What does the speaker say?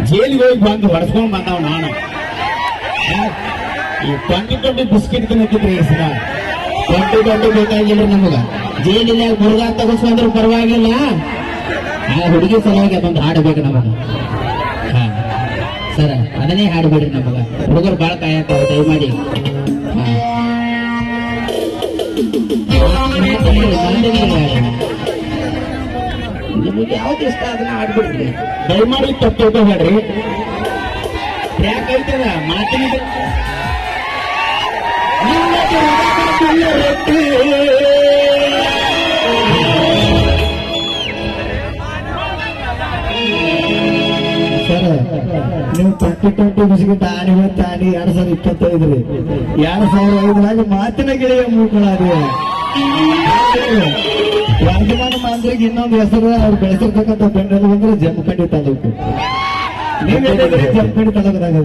ಜೈಲಿಗೆ ಹೋಗಿ ಬಂದು ಹೊಡ್ಸ್ಕೊಂಡ್ ಬಂದವ್ ನಾನು ಈ 20 ಬಿಸ್ಕಿಟ್ ತಿನ್ನಕ್ಕಿದ್ರಿ ಈ ಸಲ 20 ಬೇಕಾಗಿಲ್ಲ ನಮಗ. ಜೈಲಿನ ಮುರುಗಾ ತಗೋಸ್ಕೊಂಡ್ರು ಪರವಾಗಿಲ್ಲ, ಆ ಹುಡುಗಿ ಸಲುವಾಗಿ ಅದೊಂದು ಹಾಡಬೇಕು ನಮಗ. ಹಾ ಸರ, ಅದನ್ನೇ ಹಾಡ್ಬೇಡ್ರಿ ನಮಗ. ಹುಡುಗರು ಬಾಳ ಕಾಯತಾವ, ದಯಮಾಡಿ. ನಿಮಗೆ ಯಾವ್ದು ಇಷ್ಟ ಅದನ್ನ ಹಾಡ್ಬಿಡ್ರಿ, ದಯಮಾಡಿ. ತಪ್ಪು ಹೇಳ್ರಿ, ಯಾಕೈತದ ಮಾತಿನ ಸರ್. ನೀವು 20 ಬಿಸ್ಕಿಟ್ ಆಡಿ ಮತ್ತೆ ಆಡಿ 2025 ರೀ. 2005 ಮಾತಿನ ಗೆಳೆಯ ಮೂಕೊಳ್ಳಾರಿ ವರ್ಧಮಾನ ಮಾಂದ್ರಿಗೆ ಇನ್ನೊಂದು ಹೆಸರು ಅವ್ರು ಬೆಳೆಸಿರ್ತಕ್ಕಂಥ ಬೆಂಡಲು ಬಂದ್ರೆ ಜಮಖಂಡಿ ತಾಲೂಕು. ನೀವ್ ಜಮಖಂಡಿ ತಾಲೂಕದಾಗ